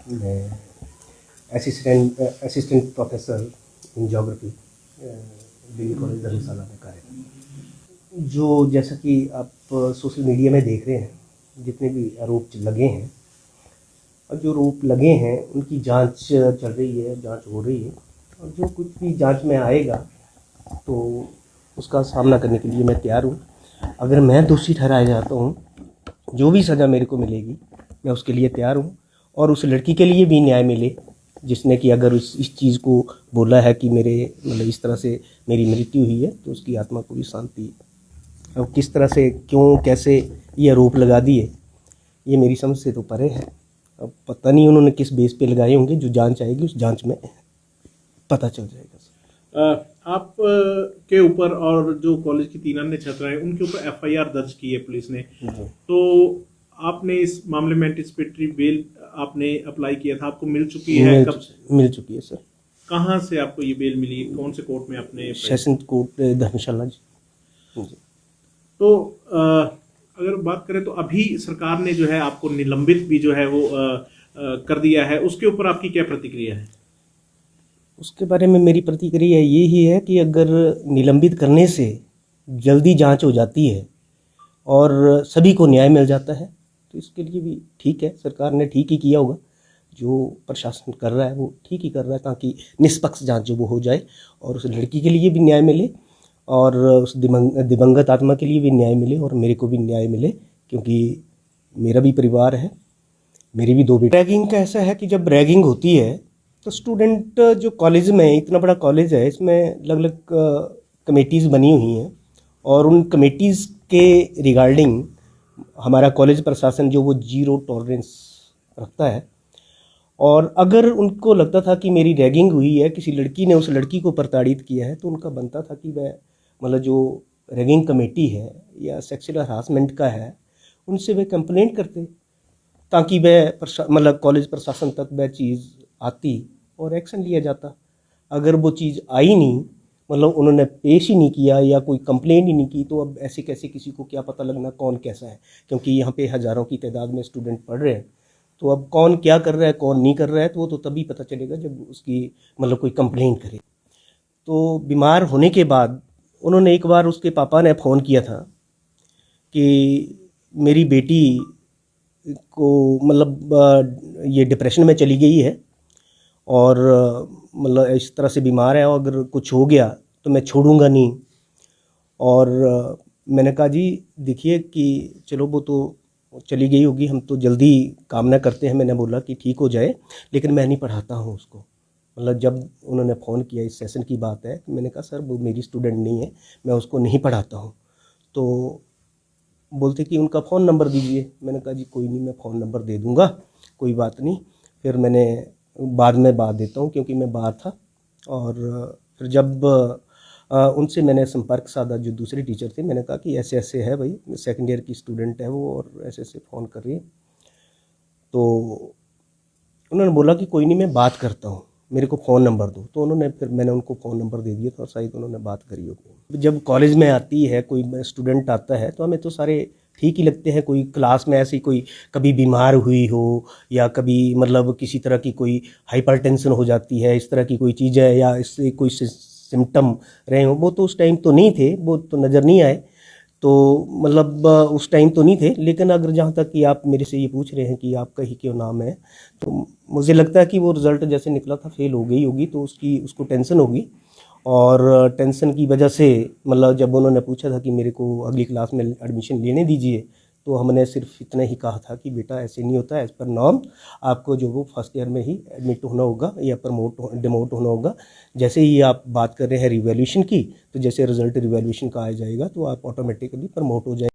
मैं assistant professor in geography Delhi college Dharamshala में कार्यरत। जो जैसा कि आप सोशल मीडिया में देख रहे हैं, जितने भी आरोप लगे हैं और जो आरोप लगे हैं उनकी जांच चल रही है, जांच हो रही है, और जो कुछ भी जांच में आएगा तो उसका सामना करने के लिए मैं तैयार हूँ। अगर मैं दोषी ठहराया जाता हूँ, जो भी सज़ा मेरे को मिलेगी मैं उसके लिए तैयार हूँ। और उस लड़की के लिए भी न्याय मिले जिसने कि अगर इस चीज़ को बोला है कि मेरे मतलब इस तरह से मेरी मृत्यु हुई है, तो उसकी आत्मा को भी शांति। अब किस तरह से, क्यों, कैसे ये आरोप लगा दिए, ये मेरी समझ से तो परे है। अब पता नहीं उन्होंने किस बेस पे लगाए होंगे। जो जांच आएगी उस जांच में पता चल जाएगा। आप के ऊपर और जो कॉलेज की 3 अन्य छात्राएं उनके ऊपर एफआईआर दर्ज की है पुलिस ने, तो आपने इस मामले में एंटिसिपेटरी बेल आपने अप्लाई किया था, आपको मिल चुकी है? कब मिल चुकी है सर। कहाँ से आपको ये बेल मिली? कौन से कोर्ट में आपने? सेशन कोर्ट धर्मशाला जी। तो अगर बात करें तो अभी सरकार ने जो है आपको निलंबित भी जो है वो कर दिया है, उसके ऊपर आपकी क्या प्रतिक्रिया है? उसके बारे में मेरी प्रतिक्रिया ये ही है कि अगर निलंबित करने से जल्दी जांच हो जाती है और सभी को न्याय मिल जाता है तो इसके लिए भी ठीक है। सरकार ने ठीक ही किया होगा, जो प्रशासन कर रहा है वो ठीक ही कर रहा है, ताकि निष्पक्ष जांच जो वो हो जाए और उस लड़की के लिए भी न्याय मिले और उस दिवंगत आत्मा के लिए भी न्याय मिले और मेरे को भी न्याय मिले, क्योंकि मेरा भी परिवार है, मेरी भी 2 बेटी। रैगिंग का ऐसा है कि जब रैगिंग होती है तो स्टूडेंट जो कॉलेज में, इतना बड़ा कॉलेज है, इसमें अलग अलग कमेटीज़ बनी हुई हैं और उन कमेटीज़ के रिगार्डिंग हमारा कॉलेज प्रशासन जो वो 0 टॉलरेंस रखता है। और अगर उनको लगता था कि मेरी रैगिंग हुई है, किसी लड़की ने उस लड़की को प्रताड़ित किया है, तो उनका बनता था कि वह मतलब जो रैगिंग कमेटी है या सेक्सुअल हरासमेंट का है, उनसे वे कंप्लेंट करते, ताकि वह मतलब कॉलेज प्रशासन तक वह चीज़ आती और एक्शन लिया जाता। अगर वो चीज़ आई नहीं, मतलब उन्होंने पेश ही नहीं किया या कोई कंप्लेंट ही नहीं की, तो अब ऐसे कैसे किसी को क्या पता लगना कौन कैसा है, क्योंकि यहाँ पे हज़ारों की तादाद में स्टूडेंट पढ़ रहे हैं। तो अब कौन क्या कर रहा है, कौन नहीं कर रहा है, तो वो तो तभी पता चलेगा जब उसकी मतलब कोई कंप्लेंट करे। तो बीमार होने के बाद उन्होंने एक बार, उसके पापा ने फ़ोन किया था कि मेरी बेटी को मतलब ये डिप्रेशन में चली गई है और मतलब इस तरह से बीमार है, और अगर कुछ हो गया तो मैं छोड़ूंगा नहीं। और मैंने कहा जी देखिए कि चलो वो तो चली गई होगी, हम तो जल्दी कामना करते हैं। मैंने बोला कि ठीक हो जाए, लेकिन मैं नहीं पढ़ाता हूँ उसको। मतलब जब उन्होंने फ़ोन किया, इस सेशन की बात है, मैंने कहा सर वो मेरी स्टूडेंट नहीं है, मैं उसको नहीं पढ़ाता हूँ। तो बोलते कि उनका फ़ोन नंबर दीजिए। मैंने कहा जी कोई नहीं, मैं फ़ोन नंबर दे दूँगा, कोई बात नहीं। फिर मैंने बाद में बात देता हूँ, क्योंकि मैं बाहर था। और फिर जब उनसे मैंने संपर्क साधा, जो दूसरे टीचर थे, मैंने कहा कि ऐसे ऐसे है भाई, सेकंड ईयर की स्टूडेंट है वो और ऐसे ऐसे फ़ोन कर रही है। तो उन्होंने बोला कि कोई नहीं, मैं बात करता हूँ, मेरे को फ़ोन नंबर दो। तो उन्होंने, फिर मैंने उनको फ़ोन नंबर दे दिया था और शायद उन्होंने बात करी होगी। जब कॉलेज में आती है, कोई स्टूडेंट आता है, तो हमें तो सारे ठीक ही लगते हैं। कोई क्लास में ऐसी कोई कभी बीमार हुई हो या कभी मतलब किसी तरह की कोई हाइपरटेंशन हो जाती है, इस तरह की कोई चीज़ है, या इससे कोई सिम्टम रहे हो, वो तो उस टाइम तो नहीं थे, वो तो नज़र नहीं आए। तो मतलब उस टाइम तो नहीं थे। लेकिन अगर जहाँ तक कि आप मेरे से ये पूछ रहे हैं कि आपका ही क्यों नाम है, तो मुझे लगता है कि वो रिज़ल्ट जैसे निकला था फेल हो गई होगी, तो उसको टेंशन होगी। और टेंशन की वजह से मतलब जब उन्होंने पूछा था कि मेरे को अगली क्लास में एडमिशन लेने दीजिए, तो हमने सिर्फ इतना ही कहा था कि बेटा ऐसे नहीं होता, एज़ पर नॉर्म आपको जो वो फर्स्ट ईयर में ही एडमिट होना होगा या डिमोट होना होगा। जैसे ही आप बात कर रहे हैं रिवैल्यूएशन की, तो जैसे रिजल्ट रिवैल्यूएशन का आ जाएगा तो आप ऑटोमेटिकली प्रमोट हो जाए।